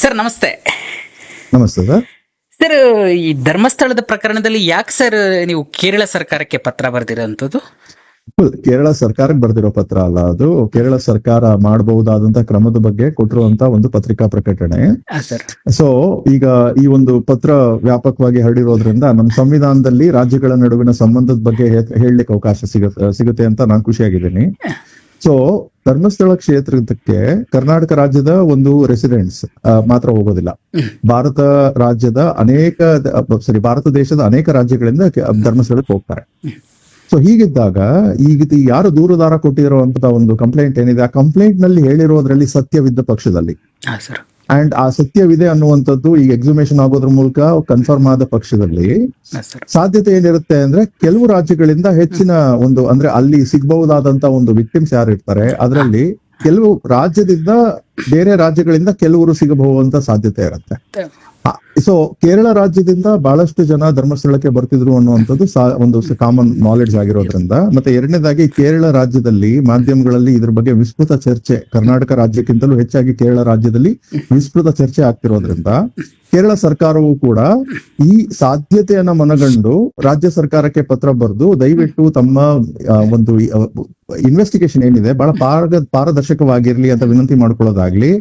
Sir ನಮಸ್ತೆ. ನಮಸ್ತೆ sir. Sir, ಈ ಧರ್ಮಸ್ಥಳದ ಪ್ರಕರಣದಲ್ಲಿ ಯಾಕೆ ಸರ್ ನೀವು ಕೇರಳ ಸರ್ಕಾರಕ್ಕೆ ಪತ್ರ ಬರೆದಿರೋಂಥದ್ದು? ಕೇರಳ ಸರ್ಕಾರಕ್ಕೆ ಬರ್ದಿರೋ ಪತ್ರ ಅಲ್ಲ, ಅದು ಕೇರಳ ಸರ್ಕಾರ ಮಾಡಬಹುದಾದಂತ ಕ್ರಮದ ಬಗ್ಗೆ ಕೊಟ್ಟಿರುವಂತ ಒಂದು ಪತ್ರಿಕಾ ಪ್ರಕಟಣೆ. ಸರ್ ಸೊ ಈಗ ಈ ಒಂದು ಪತ್ರ ವ್ಯಾಪಕವಾಗಿ ಹರಡಿರೋದ್ರಿಂದ ನಮ್ಮ ಸಂವಿಧಾನದಲ್ಲಿ ರಾಜ್ಯಗಳ ನಡುವಿನ ಸಂಬಂಧದ ಬಗ್ಗೆ ಹೇಳಲಿಕ್ಕೆ ಅವಕಾಶ ಸಿಗುತ್ತೆ ಅಂತ ನಾನು ಖುಷಿಯಾಗಿದ್ದೀನಿ. ಸೊ ಧರ್ಮಸ್ಥಳ ಕ್ಷೇತ್ರಕ್ಕೆ ಕರ್ನಾಟಕ ರಾಜ್ಯದ ಒಂದು ರೆಸಿಡೆಂಟ್ಸ್ ಮಾತ್ರ ಹೋಗೋದಿಲ್ಲ. ಭಾರತ ದೇಶದ ಅನೇಕ ರಾಜ್ಯಗಳಿಂದ ಧರ್ಮಸ್ಥಳಕ್ಕೆ ಹೋಗ್ತಾರೆ. ಸೊ ಹೀಗಿದ್ದಾಗ ಈಗ ಯಾರು ದೂರುದಾರ ಕೊಟ್ಟಿರುವಂತ ಒಂದು ಕಂಪ್ಲೇಂಟ್ ಏನಿದೆ, ಆ ಕಂಪ್ಲೇಂಟ್ ನಲ್ಲಿ ಹೇಳಿರೋದ್ರಲ್ಲಿ ಸತ್ಯವಿದ್ದ ಪಕ್ಷದಲ್ಲಿ ಅಂಡ್ ಆ ಸತ್ಯವಿದೆ ಅನ್ನುವಂಥದ್ದು ಈಗ ಎಕ್ಸಿಮೇಷನ್ ಆಗೋದ್ರ ಮೂಲಕ ಕನ್ಫರ್ಮ್ ಆದ ಪಕ್ಷದಲ್ಲಿ ಸಾಧ್ಯತೆ ಏನಿರುತ್ತೆ ಅಂದ್ರೆ ಕೆಲವು ರಾಜ್ಯಗಳಿಂದ ಹೆಚ್ಚಿನ ಒಂದು ಅಂದ್ರೆ ಅಲ್ಲಿ ಸಿಗಬಹುದಾದಂತ ಒಂದು ವಿಕ್ಟಿಮ್ಸ್ ಯಾರು ಇರ್ತಾರೆ ಅದರಲ್ಲಿ ಕೆಲವು ರಾಜ್ಯದಿಂದ ಬೇರೆ ರಾಜ್ಯಗಳಿಂದ ಕೆಲವರು ಸಿಗಬಹುದಂತ ಸಾಧ್ಯತೆ ಇರುತ್ತೆ. ಸೊ ಕೇರಳ ರಾಜ್ಯದಿಂದ ಬಹಳಷ್ಟು ಜನ ಧರ್ಮಸ್ಥಳಕ್ಕೆ ಬರ್ತಿದ್ರು ಅನ್ನುವಂಥದ್ದು ಒಂದು ಕಾಮನ್ ನಾಲೆಡ್ಜ್ ಆಗಿರೋದ್ರಿಂದ, ಮತ್ತೆ ಎರಡನೇದಾಗಿ ಕೇರಳ ರಾಜ್ಯದಲ್ಲಿ ಮಾಧ್ಯಮಗಳಲ್ಲಿ ಇದ್ರ ಬಗ್ಗೆ ವಿಸ್ತೃತ ಚರ್ಚೆ, ಕರ್ನಾಟಕ ರಾಜ್ಯಕ್ಕಿಂತಲೂ ಹೆಚ್ಚಾಗಿ ಕೇರಳ ರಾಜ್ಯದಲ್ಲಿ ವಿಸ್ತೃತ ಚರ್ಚೆ ಆಗ್ತಿರೋದ್ರಿಂದ ಕೇರಳ ಸರ್ಕಾರವು ಕೂಡ ಈ ಸಾಧ್ಯತೆಯನ್ನ ಮನಗಂಡು ರಾಜ್ಯ ಸರ್ಕಾರಕ್ಕೆ ಪತ್ರ ಬರೆದು ದಯವಿಟ್ಟು ತಮ್ಮ ಒಂದು ಇನ್ವೆಸ್ಟಿಗೇಷನ್ ಏನಿದೆ ಬಹಳ ಪಾರದರ್ಶಕವಾಗಿರ್ಲಿ ಅಂತ ವಿನಂತಿ ಮಾಡ್ಕೊಳ್ಳೋದಾಗ್ಲಿ,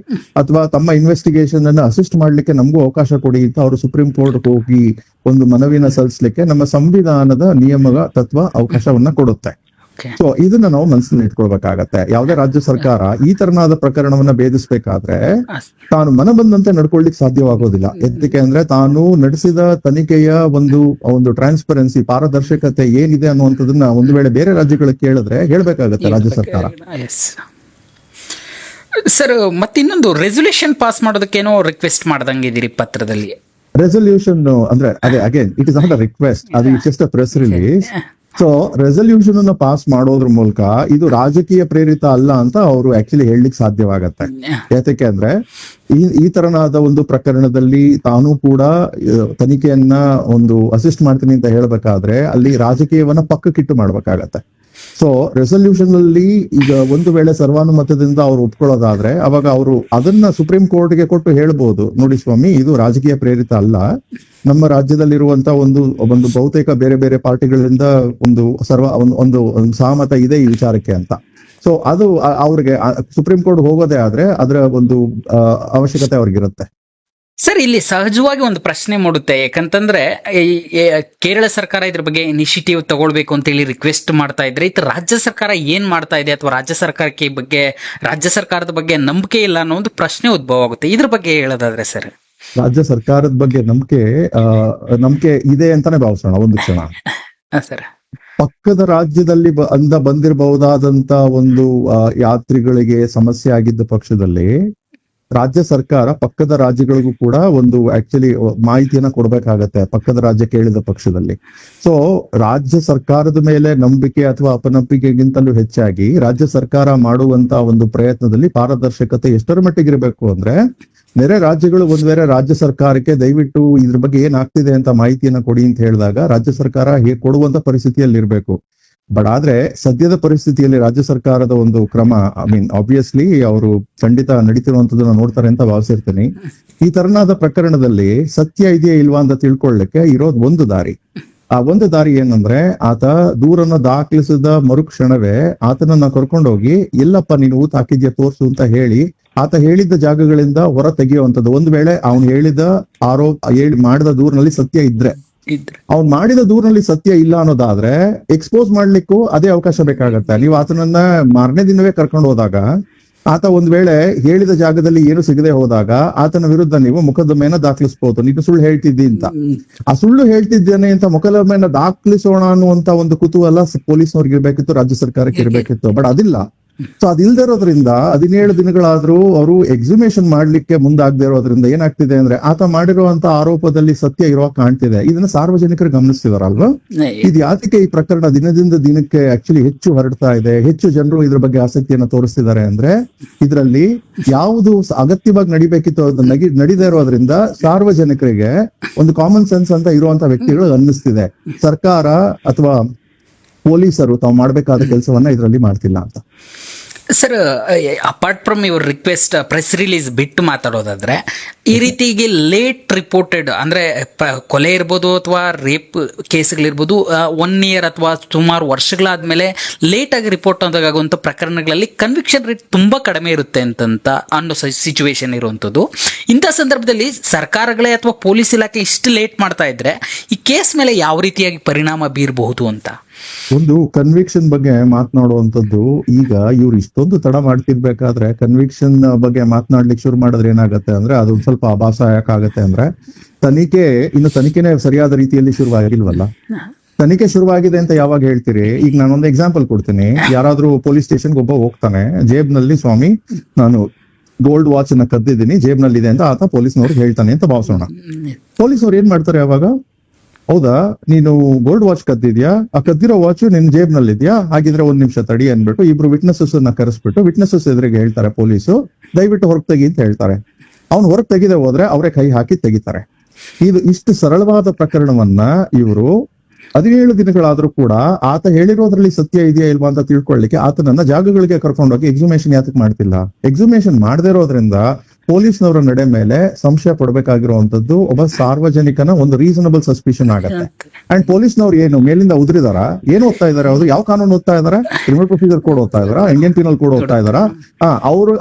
ಅಥವಾ ತಮ್ಮ ಇನ್ವೆಸ್ಟಿಗೇಷನ್ ಅನ್ನ ಅಸಿಸ್ಟ್ ಮಾಡ್ಲಿಕ್ಕೆ ನಮಗೂ ಅವಕಾಶ ಕೊಡಿ ಅಂತ ಅವರು ಸುಪ್ರೀಂ ಕೋರ್ಟ್ ಹೋಗಿ ಒಂದು ಮನವಿನ ಸಲ್ಲಿಸಲಿಕ್ಕೆ ನಮ್ಮ ಸಂವಿಧಾನದ ನಿಯಮ ತತ್ವ ಅವಕಾಶವನ್ನ ಕೊಡುತ್ತೆ. ಸೊ ಇದನ್ನ ನಾವು ಮನಸ್ಸಿನಲ್ಲಿ ಇಟ್ಕೊಳ್ಬೇಕಾಗತ್ತೆ. ಯಾವುದೇ ರಾಜ್ಯ ಸರ್ಕಾರ ಈ ತರನಾದ ಪ್ರಕರಣವನ್ನ ಭೇದಿಸಬೇಕಾದ್ರೆ ತಾನು ಮನ ಬಂದಂತೆ ನಡ್ಕೊಳ್ಳಿಕ್ ಸಾಧ್ಯವಾಗೋದಿಲ್ಲ. ಯಾಕೆ ಅಂದ್ರೆ ತಾನು ನಡೆಸಿದ ತನಿಖೆಯ ಒಂದು ಟ್ರಾನ್ಸ್ಪರೆನ್ಸಿ, ಪಾರದರ್ಶಕತೆ ಏನಿದೆ ಅನ್ನುವಂಥದ್ದನ್ನ ಒಂದು ವೇಳೆ ಬೇರೆ ರಾಜ್ಯಗಳಿಗೆ ಕೇಳಿದ್ರೆ ಹೇಳ್ಬೇಕಾಗತ್ತೆ ರಾಜ್ಯ ಸರ್ಕಾರ. ಸರ್, ಮತ್ತಿನ್ನೊಂದು ರೆಸೊಲ್ಯೂಷನ್ ಪಾಸ್ ಮಾಡೋದಕ್ಕೇನೋ ರಿಕ್ವೆಸ್ಟ್ ಮಾಡ್ದಂಗಿದ್ದೀರಿ ಪತ್ರದಲ್ಲಿ. ರೆಸೊಲ್ಯೂಷನ್ ಅಂದ್ರೆ ಅದೇ again it is not a request, ಅದು just a press release. So resolution ಅನ್ನ ಪಾಸ್ ಮಾಡೋದ್ರ ಮೂಲಕ ಇದು ರಾಜಕೀಯ ಪ್ರೇರಿತ ಅಲ್ಲ ಅಂತ ಅವರು ಆಕ್ಚುಲಿ ಹೇಳಲಿಕ್ಕೆ ಸಾಧ್ಯವಾಗತ್ತೆ. ಯಾಕೆ ಅಂದ್ರೆ ಈ ತರನಾದ ಒಂದು ಪ್ರಕರಣದಲ್ಲಿ ತಾನು ಕೂಡ ತನಿಖೆಯನ್ನ ಒಂದು ಅಸಿಸ್ಟ್ ಮಾಡ್ತೀನಿ ಅಂತ ಹೇಳ್ಬೇಕಾದ್ರೆ ಅಲ್ಲಿ ರಾಜಕೀಯವನ್ನ ಪಕ್ಕಕ್ಕಿಟ್ಟು ಮಾಡ್ಬೇಕಾಗತ್ತೆ. ಸೊ ರೆಸೊಲ್ಯೂಷನ್ ಅಲ್ಲಿ ಈಗ ಒಂದು ವೇಳೆ ಸರ್ವಾನುಮತದಿಂದ ಅವ್ರು ಒಪ್ಕೊಳ್ಳೋದಾದ್ರೆ ಅವಾಗ ಅವರು ಅದನ್ನ ಸುಪ್ರೀಂ ಕೋರ್ಟ್ಗೆ ಕೊಟ್ಟು ಹೇಳ್ಬೋದು, ನೋಡಿ ಸ್ವಾಮಿ ಇದು ರಾಜಕೀಯ ಪ್ರೇರಿತ ಅಲ್ಲ, ನಮ್ಮ ರಾಜ್ಯದಲ್ಲಿರುವಂತ ಒಂದು ಬಹುತೇಕ ಬೇರೆ ಬೇರೆ ಪಾರ್ಟಿಗಳಿಂದ ಒಂದು ಸಹಮತ ಇದೆ ಈ ವಿಚಾರಕ್ಕೆ ಅಂತ. ಸೊ ಅದು ಅವ್ರಿಗೆ ಸುಪ್ರೀಂ ಕೋರ್ಟ್ ಹೋಗೋದೇ ಆದ್ರೆ ಅದರ ಒಂದು ಅವಶ್ಯಕತೆ ಅವ್ರಿಗಿರುತ್ತೆ. ಸರ್, ಇಲ್ಲಿ ಸಹಜವಾಗಿ ಒಂದು ಪ್ರಶ್ನೆ ಮೂಡುತ್ತೆ. ಯಾಕಂತಂದ್ರೆ ಕೇರಳ ಸರ್ಕಾರ ಇದ್ರ ಬಗ್ಗೆ ಇನಿಷಿಯೇಟಿವ್ ತಗೊಳ್ಬೇಕು ಅಂತ ಹೇಳಿ ರಿಕ್ವೆಸ್ಟ್ ಮಾಡ್ತಾ ಇದ್ರೆ ಇದು ರಾಜ್ಯ ಸರ್ಕಾರ ಏನ್ ಮಾಡ್ತಾ ಇದೆ, ಅಥವಾ ರಾಜ್ಯ ಸರ್ಕಾರದ ಬಗ್ಗೆ ನಂಬಿಕೆ ಇಲ್ಲ ಅನ್ನೋ ಒಂದು ಪ್ರಶ್ನೆ ಉದ್ಭವ ಆಗುತ್ತೆ. ಇದ್ರ ಬಗ್ಗೆ ಹೇಳೋದಾದ್ರೆ ಸರ್, ರಾಜ್ಯ ಸರ್ಕಾರದ ಬಗ್ಗೆ ನಂಬಿಕೆ ಇದೆ ಅಂತಾನೆ ಭಾವಿಸೋಣ ಒಂದು ಕ್ಷಣ. ಸರ್, ಪಕ್ಕದ ರಾಜ್ಯದಲ್ಲಿ ಬಂದಿರಬಹುದಾದಂತ ಒಂದು ಯಾತ್ರಿಗಳಿಗೆ ಸಮಸ್ಯೆ ಆಗಿದ್ದ ಪಕ್ಷದಲ್ಲಿ ರಾಜ್ಯ ಸರ್ಕಾರ ಪಕ್ಕದ ರಾಜ್ಯಗಳಿಗೂ ಕೂಡ ಒಂದು ಆಕ್ಚುಲಿ ಮಾಹಿತಿಯನ್ನ ಕೊಡ್ಬೇಕಾಗತ್ತೆ ಪಕ್ಕದ ರಾಜ್ಯ ಕೇಳಿದ ಪಕ್ಷದಲ್ಲಿ. ಸೊ ರಾಜ್ಯ ಸರ್ಕಾರದ ಮೇಲೆ ನಂಬಿಕೆ ಅಥವಾ ಅಪನಂಬಿಕೆಗಿಂತಲೂ ಹೆಚ್ಚಾಗಿ ರಾಜ್ಯ ಸರ್ಕಾರ ಮಾಡುವಂತ ಒಂದು ಪ್ರಯತ್ನದಲ್ಲಿ ಪಾರದರ್ಶಕತೆ ಎಷ್ಟರ ಮಟ್ಟಿಗೆ ಇರಬೇಕು ಅಂದ್ರೆ, ನೆರೆ ರಾಜ್ಯಗಳು ಒಂದ್ ವೇಳೆ ರಾಜ್ಯ ಸರ್ಕಾರಕ್ಕೆ ದಯವಿಟ್ಟು ಇದ್ರ ಬಗ್ಗೆ ಏನಾಗ್ತಿದೆ ಅಂತ ಮಾಹಿತಿಯನ್ನ ಕೊಡಿ ಅಂತ ಹೇಳಿದಾಗ ರಾಜ್ಯ ಸರ್ಕಾರ ಕೊಡುವಂತ ಪರಿಸ್ಥಿತಿಯಲ್ಲಿ ಇರ್ಬೇಕು. ಬಟ್ ಆದ್ರೆ ಸದ್ಯದ ಪರಿಸ್ಥಿತಿಯಲ್ಲಿ ರಾಜ್ಯ ಸರ್ಕಾರದ ಒಂದು ಕ್ರಮ ಆಬ್ವಿಯಸ್ಲಿ ಅವರು ಖಂಡಿತ ನಡೀತಿರುವಂತದನ್ನ ನೋಡ್ತಾರೆ ಅಂತ ಭಾವಿಸಿರ್ತೀನಿ. ಈ ತರನಾದ ಪ್ರಕರಣದಲ್ಲಿ ಸತ್ಯ ಇದೆಯಾ ಇಲ್ವಾ ಅಂತ ತಿಳ್ಕೊಳ್ಳಿಕ್ಕೆ ಇರೋದು ಒಂದು ದಾರಿ. ಆ ಒಂದು ದಾರಿ ಏನಂದ್ರೆ, ಆತ ದೂರನ್ನ ದಾಖಲಿಸಿದ ಮರುಕ್ಷಣವೇ ಆತನನ್ನ ಕರ್ಕೊಂಡೋಗಿ ಎಲ್ಲಪ್ಪ ನೀನು ಊತ ಹಾಕಿದ್ಯಾ ತೋರ್ಸು ಅಂತ ಹೇಳಿ ಆತ ಹೇಳಿದ್ದ ಜಾಗಗಳಿಂದ ಹೊರ ತೆಗೆಯುವಂಥದ್ದು. ಒಂದು ವೇಳೆ ಅವನು ಹೇಳಿದ ಮಾಡಿದ ದೂರಿನಲ್ಲಿ ಸತ್ಯ ಇದ್ರೆ, ಅವ್ನು ಮಾಡಿದ ದೂರಿನಲ್ಲಿ ಸತ್ಯ ಇಲ್ಲ ಅನ್ನೋದಾದ್ರೆ ಎಕ್ಸ್ಪೋಸ್ ಮಾಡ್ಲಿಕ್ಕೂ ಅದೇ ಅವಕಾಶ ಬೇಕಾಗತ್ತೆ. ನೀವು ಆತನನ್ನ ಮಾರನೇ ದಿನವೇ ಕರ್ಕೊಂಡು ಹೋದಾಗ ಆತ ಒಂದ್ ವೇಳೆ ಹೇಳಿದ ಜಾಗದಲ್ಲಿ ಏನು ಸಿಗದೆ ಹೋದಾಗ ಆತನ ವಿರುದ್ಧ ನೀವು ಮೊಕದ್ದಮೆಯನ್ನ ದಾಖಲಿಸಬಹುದು, ನೀನು ಸುಳ್ಳು ಹೇಳ್ತಿದ್ದಿ ಅಂತ. ಆ ಸುಳ್ಳು ಹೇಳ್ತಿದ್ದೇನೆ ಅಂತ ಮೊಕದ್ದಮೆಯನ್ನ ದಾಖಲಿಸೋಣ ಅನ್ನುವಂತ ಒಂದು ಕುತೂಹಲ ಪೊಲೀಸ್ನವ್ರಿಗೆ ಇರ್ಬೇಕಿತ್ತು, ರಾಜ್ಯ ಸರ್ಕಾರಕ್ಕೆ ಇರ್ಬೇಕಿತ್ತು. ಬಟ್ ಅದಿಲ್ಲ. ಸೊ ಅದಿಲ್ದೇ ಇರೋದ್ರಿಂದ 17 ದಿನಗಳಾದ್ರೂ ಅವರು ಎಕ್ಸಿಮೇಷನ್ ಮಾಡ್ಲಿಕ್ಕೆ ಮುಂದಾಗದೇ ಇರೋದ್ರಿಂದ ಏನಾಗ್ತಿದೆ ಅಂದ್ರೆ ಆತ ಮಾಡಿರುವಂತ ಆರೋಪದಲ್ಲಿ ಸತ್ಯ ಇರುವ ಕಾಣ್ತಿದೆ. ಇದನ್ನ ಸಾರ್ವಜನಿಕರು ಗಮನಿಸ್ತಿದಾರಲ್ವಾ? ಇದು ಯಾತಕ್ಕೆ ಈ ಪ್ರಕರಣ ದಿನದಿಂದ ದಿನಕ್ಕೆ ಆಕ್ಚುಲಿ ಹೆಚ್ಚು ಹರಡ್ತಾ ಇದೆ, ಹೆಚ್ಚು ಜನರು ಇದ್ರ ಬಗ್ಗೆ ಆಸಕ್ತಿಯನ್ನ ತೋರಿಸ್ತಿದ್ದಾರೆ ಅಂದ್ರೆ ಇದರಲ್ಲಿ ಯಾವುದು ಅಗತ್ಯವಾಗಿ ನಡಿಬೇಕಿತ್ತು ಅದು ನಡೀದೇ ಇರೋದ್ರಿಂದ ಸಾರ್ವಜನಿಕರಿಗೆ ಒಂದು ಕಾಮನ್ ಸೆನ್ಸ್ ಅಂತ ಇರುವಂತ ವ್ಯಕ್ತಿಗಳು ಅನ್ನಿಸ್ತಿದೆ ಸರ್ಕಾರ ಅಥವಾ ಪೊಲೀಸರು ತಾವು ಮಾಡ್ಬೇಕಾದ ಕೆಲಸವನ್ನ ಇದರಲ್ಲಿ ಮಾಡ್ತಿಲ್ಲ ಅಂತ. Sir, apart from your request press release ಬಿಟ್ಟು ಮಾತಾಡೋದಾದ್ರೆ, ಈ ರೀತಿಗೆ ಲೇಟ್ ರಿಪೋರ್ಟೆಡ್ ಅಂದ್ರೆ ಕೊಲೆ ಇರ್ಬೋದು ಅಥವಾ ರೇಪ್ ಕೇಸ್ಗಳಿರ್ಬೋದು 1 year ಅಥವಾ ಸುಮಾರು ವರ್ಷಗಳಾದ್ಮೇಲೆ ಲೇಟ್ ಆಗಿ ರಿಪೋರ್ಟ್ ಆಗುವಂಥ ಪ್ರಕರಣಗಳಲ್ಲಿ ಕನ್ವಿಕ್ಷನ್ ರೇಟ್ ತುಂಬಾ ಕಡಿಮೆ ಇರುತ್ತೆ ಅಂತ ಅನ್ನೋ ಸಿಚುವೇಶನ್ ಇರುವಂಥದ್ದು. ಇಂಥ ಸಂದರ್ಭದಲ್ಲಿ ಸರ್ಕಾರಗಳೇ ಅಥವಾ ಪೊಲೀಸ್ ಇಲಾಖೆ ಇಷ್ಟು ಲೇಟ್ ಮಾಡ್ತಾ ಇದ್ರೆ ಈ ಕೇಸ್ ಮೇಲೆ ಯಾವ ರೀತಿಯಾಗಿ ಪರಿಣಾಮ ಬೀರಬಹುದು ಅಂತ. ಒಂದು ಕನ್ವಿಕ್ಷನ್ ಬಗ್ಗೆ ಮಾತನಾಡುವಂಥದ್ದು, ಈಗ ಇವ್ರು ಇಷ್ಟೊಂದು ತಡ ಮಾಡ್ತಿರ್ಬೇಕಾದ್ರೆ ಕನ್ವಿಕ್ಷನ್ ಬಗ್ಗೆ ಮಾತನಾಡ್ಲಿಕ್ಕೆ ಶುರು ಮಾಡಿದ್ರೆ ಏನಾಗುತ್ತೆ ಅಂದ್ರೆ ಅದು ಸ್ವಲ್ಪ ಆಭಾಸ ಯಾಕಾಗತ್ತೆ ಅಂದ್ರೆ ತನಿಖೆನೇ ಸರಿಯಾದ ರೀತಿಯಲ್ಲಿ ಶುರುವಾಗಿಲ್ವಲ್ಲ. ತನಿಖೆ ಶುರುವಾಗಿದೆ ಅಂತ ಯಾವಾಗ ಹೇಳ್ತೀರಿ? ಈಗ ನಾನೊಂದು ಎಕ್ಸಾಂಪಲ್ ಕೊಡ್ತೀನಿ. ಯಾರಾದ್ರೂ ಪೊಲೀಸ್ ಸ್ಟೇಷನ್ಗೆ ಒಬ್ಬ ಹೋಗ್ತಾನೆ, ಜೇಬ್ನಲ್ಲಿ ಸ್ವಾಮಿ ನಾನು ಗೋಲ್ಡ್ ವಾಚ್ ಅನ್ನ ಕದ್ದಿದ್ದೀನಿ, ಜೇಬ್ನಲ್ಲಿ ಇದೆ ಅಂತ ಆತ ಪೊಲೀಸ್ನವ್ರಿಗೆ ಹೇಳ್ತಾನೆ ಅಂತ ಭಾವಿಸೋಣ. ಪೊಲೀಸ್ನವ್ರು ಏನ್ ಮಾಡ್ತಾರೆ ಅವಾಗ? ಹೌದಾ, ನೀನು ಗೋಲ್ಡ್ ವಾಚ್ ಕದ್ದಿದ್ಯಾ? ಆ ಕದ್ದಿರೋ ವಾಚ್ ನಿನ್ ಜೇಬ್ನಲ್ಲಿದ್ಯಾ? ಹಾಗಿದ್ರೆ 1 ನಿಮಿಷ ತಡಿ ಅನ್ಬಿಟ್ಟು ಇಬ್ರು ವಿಟ್ನೆಸಸ್ ನ ಕರೆಸ್ಬಿಟ್ಟು ವಿಟ್ನೆಸಸ್ ಎದುರಿಗೆ ಹೇಳ್ತಾರೆ ಪೊಲೀಸು, ದಯವಿಟ್ಟು ಹೊರಗೆ ತೆಗಿ ಅಂತ ಹೇಳ್ತಾರೆ. ಅವ್ನು ಹೊರಗೆ ತೆಗಿದೆ ಹೋದ್ರೆ ಅವರೇ ಕೈ ಹಾಕಿ ತೆಗಿತಾರೆ. ಇಷ್ಟು ಸರಳವಾದ ಪ್ರಕರಣವನ್ನ ಇವರು 17 ದಿನಗಳಾದ್ರೂ ಕೂಡ ಆತ ಹೇಳಿರೋದ್ರಲ್ಲಿ ಸತ್ಯ ಇದೆಯಾ ಇಲ್ವಾ ಅಂತ ತಿಳ್ಕೊಳ್ಳಿಕ್ಕೆ ಆತನನ್ನ ಜಾಗಗಳಿಗೆ ಕರ್ಕೊಂಡೋಗಿ ಎಕ್ಸುಮೇಷನ್ ಯಾತಕ್ ಮಾಡ್ತಿಲ್ಲ? ಎಕ್ಸುಮೇಷನ್ ಮಾಡದೇ ಇರೋದ್ರಿಂದ ಪೊಲೀಸ್ನವರ ನಡೆ ಮೇಲೆ ಸಂಶಯ ಪಡಬೇಕಾಗಿರುವಂತದ್ದು ಒಬ್ಬ ಸಾರ್ವಜನಿಕನ ಒಂದು ರೀಸನಬಲ್ ಸಸ್ಪಿಷನ್ ಆಗತ್ತೆ. ಅಂಡ್ ಪೊಲೀಸ್ನವ್ರು ಏನು ಮೇಲಿಂದ ಉದ್ರಿದಾರ? ಏನು ಓದ್ತಾ ಇದಾರೆ? ಅವರು ಯಾವ ಕಾನೂನು ಓದ್ತಾ ಇದಾರೆ? ಕ್ರಿಮಿನಲ್ ಪ್ರೊಸೀಜರ್ ಕೋಡ್ ಓದ್ತಾ ಇದಾರ? ಇಂಡಿಯನ್ ಪೀನಲ್ ಕೋಡ್ ಓದ್ತಾ ಇದಾರ?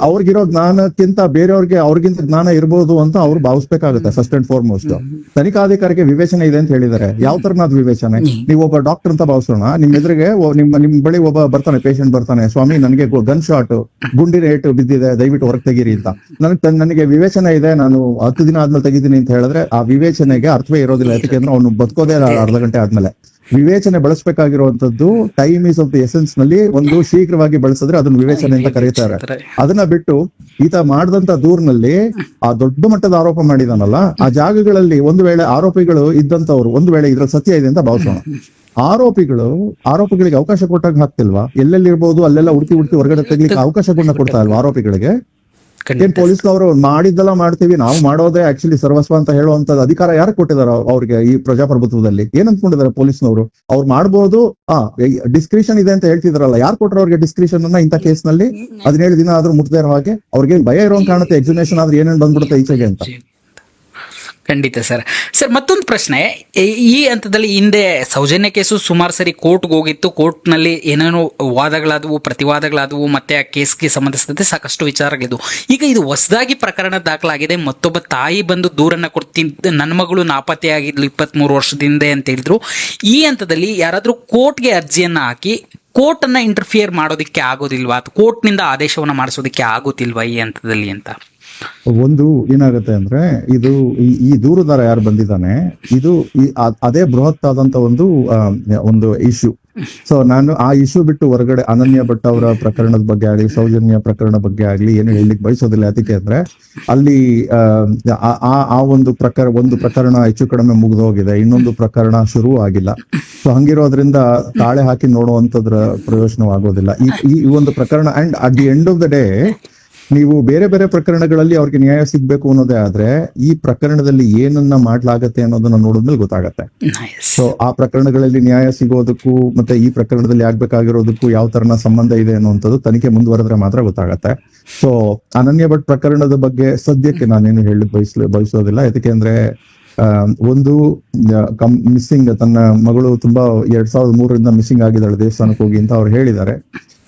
ಅವ್ರಿಗಿರೋ ಜ್ಞಾನಕ್ಕಿಂತ ಅವ್ರಿಗಿಂತ ಜ್ಞಾನ ಇರ್ಬೋದು ಅಂತ ಅವ್ರು ಭಾವಿಸ್ಬೇಕಾಗುತ್ತೆ. ಫಸ್ಟ್ ಅಂಡ್ ಫಾರ್ಮೋಸ್ಟ್ ತನಿಖಾಧಿಕಾರಿಗೆ ವಿವೇಚನೆ ಇದೆ ಅಂತ ಹೇಳಿದ್ದಾರೆ. ಯಾವ ತರನಾದ ವಿವೇಚನೆ? ನೀವು ಒಬ್ಬ ಡಾಕ್ಟರ್ ಅಂತ ಭಾವಿಸೋಣ, ನಿಮ್ ಎದುರಿಗೆ ನಿಮ್ ಬಳಿ ಒಬ್ಬ ಬರ್ತಾನೆ, ಪೇಷಂಟ್ ಬರ್ತಾನೆ, ಸ್ವಾಮಿ ನನಗೆ ಗನ್ ಶಾಟ್ ಗುಂಡಿನ ಏಟು ಬಿದ್ದಿದೆ, ದಯವಿಟ್ಟು ಹೊರಗೆ ತೆಗೀರಿ ಅಂತ. ನನಗೆ ವಿವೇಚನೆ ಇದೆ, ನಾನು 10 ದಿನ ಆದ್ಮೇಲೆ ತೆಗಿತೀನಿ ಅಂತ ಹೇಳಿದ್ರೆ ಆ ವಿವೇಚನೆಗೆ ಅರ್ಥವೇ ಇರೋದಿಲ್ಲ. ಯಾಕೆಂದ್ರೆ ಅವನು ಬದುಕೋದೇ ಅರ್ಧ ಗಂಟೆ ಆದ್ಮೇಲೆ. ವಿವೇಚನೆ ಬಳಸಬೇಕಾಗಿರುವಂತದ್ದು time is of the essence ನಲ್ಲಿ ಒಂದು ಶೀಘ್ರವಾಗಿ ಬಳಸಿದ್ರೆ ಅದನ್ನ ವಿವೇಚನೆ ಅಂತ ಕರೀತಾರೆ. ಅದನ್ನ ಬಿಟ್ಟು ಈತ ಮಾಡಿದಂತ ದೂರಿನಲ್ಲಿ ಆ ದೊಡ್ಡ ಮಟ್ಟದ ಆರೋಪ ಮಾಡಿದಾನಲ್ಲ, ಆ ಜಾಗಗಳಲ್ಲಿ ಒಂದು ವೇಳೆ ಆರೋಪಿಗಳು ಇದ್ದಂತವ್ರು ಒಂದು ವೇಳೆ ಇದ್ರಲ್ಲಿ ಸತ್ಯ ಇದೆ ಅಂತ ಭಾವಿಸೋಣ, ಆರೋಪಿಗಳಿಗೆ ಅವಕಾಶ ಕೊಟ್ಟಾಗ ಹಾಕ್ತಿಲ್ವಾ? ಎಲ್ಲೆಲ್ಲಿ ಇರ್ಬೋದು ಅಲ್ಲೆಲ್ಲ ಹುಡುಕಿ ಹೊರಗಡೆ ತೆಗ್ಲಿಕ್ಕೆ ಅವಕಾಶಗಳನ್ನ ಕೊಡ್ತಾ ಇಲ್ವಾ ಆರೋಪಿಗಳಿಗೆ? ಏನ್ ಪೊಲೀಸ್ನವರು ಮಾಡಿದ್ದೆಲ್ಲ ಮಾಡ್ತೀವಿ, ನಾವು ಮಾಡೋದೇ ಆಕ್ಚುಲಿ ಸರ್ವಸ್ವ ಅಂತ ಹೇಳುವಂತ ಅಧಿಕಾರ ಯಾರು ಕೊಟ್ಟಿದಾರ ಅವ್ರಿಗೆ ಈ ಪ್ರಜಾಪ್ರಭುತ್ವದಲ್ಲಿ? ಏನ್ ಅನ್ಕೊಂಡಿದ್ದಾರೆ ಪೊಲೀಸ್ನವರು? ಅವ್ರು ಮಾಡ್ಬೋದು, ಡಿಸ್ಕ್ರಿಷನ್ ಇದೆ ಅಂತ ಹೇಳ್ತಿದಾರಲ್ಲ, ಯಾರು ಕೊಟ್ಟರು ಅವ್ರಿಗೆ ಡಿಸ್ಕ್ರಿಷನ್ ಅನ್ನ ಇಂಥ ಕೇಸ್ ನಲ್ಲಿ? 17 ದಿನ ಆದ್ರೂ ಮುಟ್ದೇ ಇರೋ ಹಾಗೆ ಅವ್ರಿಗೆ ಭಯ ಇರೋಂಗ್ ಕಾಣುತ್ತೆ, ಎಕ್ಸಿಮೇಷನ್ ಆದ್ರೆ ಏನೇನ್ ಬಂದ್ಬಿಡುತ್ತೆ ಈಚೆಗೆ ಅಂತ. ಖಂಡಿತ ಸರ್. ಮತ್ತೊಂದು ಪ್ರಶ್ನೆ, ಈ ಹಂತದಲ್ಲಿ ಹಿಂದೆ ಸೌಜನ್ಯ ಕೇಸು ಸುಮಾರು ಸರಿ ಕೋರ್ಟ್ಗೆ ಹೋಗಿತ್ತು. ಕೋರ್ಟ್ನಲ್ಲಿ ಏನೇನೋ ವಾದಗಳಾದವು, ಪ್ರತಿವಾದಗಳಾದವು, ಮತ್ತೆ ಆ ಕೇಸ್ಗೆ ಸಂಬಂಧಿಸಿದಂತೆ ಸಾಕಷ್ಟು ವಿಚಾರಗಳಿದ್ವು. ಈಗ ಇದು ಹೊಸದಾಗಿ ಪ್ರಕರಣ ದಾಖಲಾಗಿದೆ. ಮತ್ತೊಬ್ಬ ತಾಯಿ ಬಂದು ದೂರನ್ನ ಕೊಡ್ತಿದ್ದ, ನನ್ನ ಮಗಳು ನಾಪತ್ತೆಯಾಗಿದ್ಲು 23 ವರ್ಷದಿಂದ ಅಂತ ಹೇಳಿದ್ರು. ಈ ಹಂತದಲ್ಲಿ ಯಾರಾದ್ರೂ ಕೋರ್ಟ್ಗೆ ಅರ್ಜಿಯನ್ನ ಹಾಕಿ ಕೋರ್ಟ್ ಅನ್ನ ಇಂಟರ್ಫಿಯರ್ ಮಾಡೋದಕ್ಕೆ ಆಗೋದಿಲ್ವಾ, ಅಥವಾ ಕೋರ್ಟ್ನಿಂದ ಆದೇಶವನ್ನ ಮಾಡಿಸೋದಕ್ಕೆ ಆಗೋದಿಲ್ವಾ ಈ ಹಂತದಲ್ಲಿ ಅಂತ? ಒಂದು ಏನಾಗುತ್ತೆ ಅಂದ್ರೆ, ಇದು ಈ ದೂರುದಾರ ಯಾರು ಬಂದಿದ್ದಾನೆ, ಇದು ಅದೇ ಬೃಹತ್ ಆದಂತ ಒಂದು ಇಶ್ಯೂ. ಸೊ ನಾನು ಆ ಇಶ್ಯೂ ಬಿಟ್ಟು ಹೊರಗಡೆ ಅನನ್ಯ ಭಟ್ ಅವರ ಪ್ರಕರಣದ ಬಗ್ಗೆ ಆಗ್ಲಿ, ಸೌಜನ್ಯ ಪ್ರಕರಣ ಬಗ್ಗೆ ಆಗ್ಲಿ ಏನು ಹೇಳಲಿಕ್ಕೆ ಬಯಸೋದಿಲ್ಲ. ಅದಕ್ಕೆ ಅಂದ್ರೆ ಅಲ್ಲಿ ಆ ಒಂದು ಪ್ರಕರಣ ಹೆಚ್ಚು ಕಡಿಮೆ ಮುಗಿದೋಗಿದೆ, ಇನ್ನೊಂದು ಪ್ರಕರಣ ಶುರು ಆಗಿಲ್ಲ. ಸೊ ಹಂಗಿರೋದ್ರಿಂದ ತಾಳೆ ಹಾಕಿ ನೋಡುವಂತದ್ರ ಪ್ರಯೋಜನವಾಗೋದಿಲ್ಲ ಈ ಒಂದು ಪ್ರಕರಣ. And at the end of the day ನೀವು ಬೇರೆ ಬೇರೆ ಪ್ರಕರಣಗಳಲ್ಲಿ ಅವ್ರಿಗೆ ನ್ಯಾಯ ಸಿಗ್ಬೇಕು ಅನ್ನೋದೇ ಆದ್ರೆ ಈ ಪ್ರಕರಣದಲ್ಲಿ ಏನನ್ನ ಮಾಡ್ಲಾಗತ್ತೆ ಅನ್ನೋದನ್ನ ನೋಡಿದ್ಮೇಲೆ ಗೊತ್ತಾಗತ್ತೆ. ಸೊ ಆ ಪ್ರಕರಣಗಳಲ್ಲಿ ನ್ಯಾಯ ಸಿಗೋದಕ್ಕೂ ಮತ್ತೆ ಈ ಪ್ರಕರಣದಲ್ಲಿ ಆಗ್ಬೇಕಾಗಿರೋದಕ್ಕೂ ಯಾವ ತರನ ಸಂಬಂಧ ಇದೆ ಅನ್ನುವಂಥದ್ದು ತನಿಖೆ ಮುಂದುವರೆದ್ರೆ ಮಾತ್ರ ಗೊತ್ತಾಗತ್ತೆ. ಸೊ ಅನನ್ಯ ಭಟ್ ಪ್ರಕರಣದ ಬಗ್ಗೆ ಸದ್ಯಕ್ಕೆ ನಾನೇನು ಹೇಳಲಿಕ್ಕೆ ಬಯಸೋದಿಲ್ಲ. ಯಾಕೆ ಅಂದ್ರೆ ಒಂದು ಮಿಸ್ಸಿಂಗ್, ತನ್ನ ಮಗಳು ತುಂಬಾ 2003 ಮಿಸ್ಸಿಂಗ್ ಆಗಿದ್ದಾಳೆ, ದೇವಸ್ಥಾನಕ್ಕೆ ಹೋಗಿ ಅಂತ ಅವ್ರು ಹೇಳಿದ್ದಾರೆ.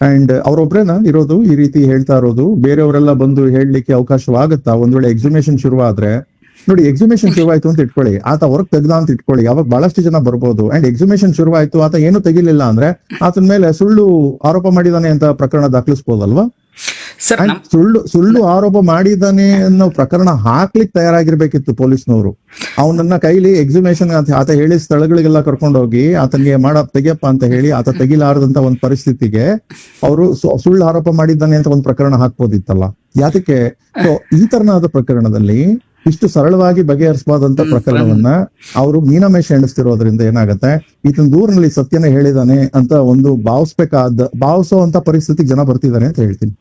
ಅಂಡ್ ಅವ್ರೊಬ್ರೇನ ಇರೋದು ಈ ರೀತಿ ಹೇಳ್ತಾ ಇರೋದು? ಬೇರೆಯವರೆಲ್ಲ ಬಂದು ಹೇಳಲಿಕ್ಕೆ ಅವಕಾಶವಾಗುತ್ತಾ? ಒಂದ್ ವೇಳೆ ಎಕ್ಸಿಮೇಷನ್ ಶುರುವಾದ್ರೆ, ನೋಡಿ ಎಕ್ಸಿಮೇಷನ್ ಶುರುವಾಯ್ತು ಅಂತ ಇಟ್ಕೊಳ್ಳಿ, ಆತ ಹೊರಗ್ ತೆಗ್ದ ಅಂತ ಇಟ್ಕೊಳ್ಳಿ, ಅವಾಗ ಬಹಳಷ್ಟು ಜನ ಬರ್ಬೋದು. ಅಂಡ್ ಎಕ್ಸಿಮೇಷನ್ ಶುರುವಾಯ್ತು, ಆತ ಏನು ತೆಗಿಲಿಲ್ಲ ಅಂದ್ರೆ ಆತನ ಮೇಲೆ ಸುಳ್ಳು ಆರೋಪ ಮಾಡಿದಾನೆ ಅಂತ ಪ್ರಕರಣ ದಾಖಲಿಸಬಹುದಲ್ವಾ? ಸುಳ್ಳು ಆರೋಪ ಮಾಡಿದಾನೆ ಅನ್ನೋ ಪ್ರಕರಣ ಹಾಕ್ಲಿಕ್ಕೆ ತಯಾರಾಗಿರ್ಬೇಕಿತ್ತು ಪೊಲೀಸ್ನವರು. ಅವನನ್ನ ಕೈಲಿ ಎಕ್ಸಿಮೇಷನ್ ಆತ ಹೇಳಿ ಸ್ಥಳಗಳಿಗೆಲ್ಲ ಕರ್ಕೊಂಡೋಗಿ ಆತನಿಗೆ ತೆಗಿಯಪ್ಪ ಅಂತ ಹೇಳಿ ಆತ ತೆಗಿಲಾರದಂತ ಒಂದ್ ಪರಿಸ್ಥಿತಿಗೆ ಅವರು ಸುಳ್ಳು ಆರೋಪ ಮಾಡಿದ್ದಾನೆ ಅಂತ ಒಂದ್ ಪ್ರಕರಣ ಹಾಕ್ಬೋದಿತ್ತಲ್ಲ, ಯಾತಕ್ಕೆ? ಈ ತರನಾದ ಪ್ರಕರಣದಲ್ಲಿ ಇಷ್ಟು ಸರಳವಾಗಿ ಬಗೆಹರಿಸಬಾದಂತ ಪ್ರಕರಣವನ್ನ ಅವರು ಮೀನಮೇಷ ಎಣಿಸ್ತಿರೋದ್ರಿಂದ ಏನಾಗತ್ತೆ, ಈತನ ದೂರಿನಲ್ಲಿ ಸತ್ಯನೇ ಹೇಳಿದಾನೆ ಅಂತ ಒಂದು ಭಾವಿಸೋ ಅಂತ ಪರಿಸ್ಥಿತಿಗೆ ಜನ ಬರ್ತಿದ್ದಾರೆ ಅಂತ ಹೇಳ್ತೀನಿ.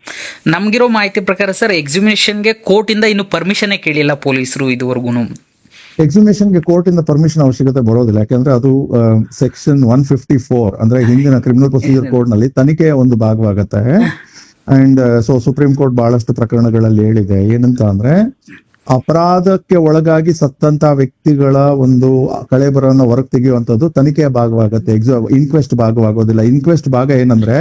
ನಮ್ಗಿರೋ ಮಾಹಿತಿ ಪ್ರಕಾರ ಸರ್, ಎಕ್ಸಿಬಿಷನ್ಗೆ ಕೋರ್ಟ್ ಇಂದ ಇನ್ನು ಪರ್ಮಿಷನ್ ಕೇಳಿಲ್ಲ ಪೊಲೀಸರು ಇದುವರೆಗೂ. ಎಕ್ಸಿಬಿಷನ್ಗೆ ಕೋರ್ಟ್ ಇಂದ ಪರ್ಮಿಷನ್ ಅವಶ್ಯಕತೆ ಬರೋದಿಲ್ಲ. ಯಾಕಂದ್ರೆ ಅದು ಸೆಕ್ಷನ್ 154 ಅಂದ್ರೆ ಹಿಂದಿನ ಕ್ರಿಮಿನಲ್ ಪ್ರೊಸೀಜರ್ ಕೋಡ್ ನಲ್ಲಿ ತನಿಖೆಯ ಒಂದು ಭಾಗವಾಗತ್ತೆ. ಅಂಡ್ ಸೊ ಸುಪ್ರೀಂ ಕೋರ್ಟ್ ಬಹಳಷ್ಟು ಪ್ರಕರಣಗಳಲ್ಲಿ ಹೇಳಿದೆ ಏನಂತ ಅಂದ್ರೆ ಅಪರಾಧಕ್ಕೆ ಒಳಗಾಗಿ ಸತ್ತಂತ ವ್ಯಕ್ತಿಗಳ ಒಂದು ಕಳೇಬರವನ್ನು ಹೊರಗೆ ತೆಗೆಯುವಂತದ್ದು ತನಿಖೆಯ ಭಾಗವಾಗತ್ತೆ, ಇನ್ಕ್ವೆಸ್ಟ್ ಭಾಗವಾಗೋದಿಲ್ಲ. ಇನ್ಕ್ವೆಸ್ಟ್ ಭಾಗ ಏನಂದ್ರೆ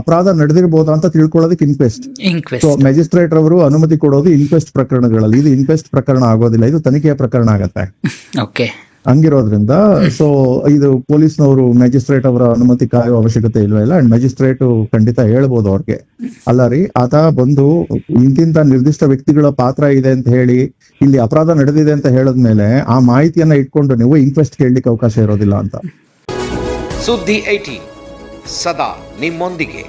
ಅಪರಾಧ ನಡೆದಿರಬಹುದಾ ಅಂತ ತಿಳ್ಕೊಳ್ಳೋದಕ್ಕೆ ಇನ್ಕ್ವೆಸ್ಟ್. So inquest. ಮ್ಯಾಜಿಸ್ಟ್ರೇಟ್ ಅವರು ಅನುಮತಿ ಕೊಡೋದು ಇನ್ಕ್ವೆಸ್ಟ್ ಪ್ರಕರಣಗಳಲ್ಲಿ. ಇದು ಇನ್ಕ್ವೆಸ್ಟ್ ಪ್ರಕರಣ ಆಗೋದಿಲ್ಲ, ಇದು ತನಿಖೆಯ ಪ್ರಕರಣ ಆಗತ್ತೆ. ಓಕೆ. ಹಂಗಿರೋದ್ರಿಂದ ಸೊ ಇದು ಪೊಲೀಸ್ನವರು ಮ್ಯಾಜಿಸ್ಟ್ರೇಟ್ ಅವರ ಅನುಮತಿ ಕಾಯುವ ಅವಶ್ಯಕತೆ ಇಲ್ವೇ ಇಲ್ಲ. ಅಂಡ್ ಮ್ಯಾಜಿಸ್ಟ್ರೇಟ್ ಖಂಡಿತ ಹೇಳ್ಬೋದು ಅವ್ರಿಗೆ, ಅಲ್ಲ ರೀ ಆತ ಬಂದು ಇಂತಿಂತ ನಿರ್ದಿಷ್ಟ ವ್ಯಕ್ತಿಗಳ ಪಾತ್ರ ಇದೆ ಅಂತ ಹೇಳಿ ಇಲ್ಲಿ ಅಪರಾಧ ನಡೆದಿದೆ ಅಂತ ಹೇಳಿದ್ಮೇಲೆ ಆ ಮಾಹಿತಿಯನ್ನ ಇಟ್ಕೊಂಡು ನೀವು ಇನ್ಕ್ವೆಸ್ಟ್ ಕೇಳಲಿಕ್ಕೆ ಅವಕಾಶ ಇರೋದಿಲ್ಲ ಅಂತ. ಸುದ್ದಿ 18 ಸದಾ ನಿಮ್ಮೊಂದಿಗೆ.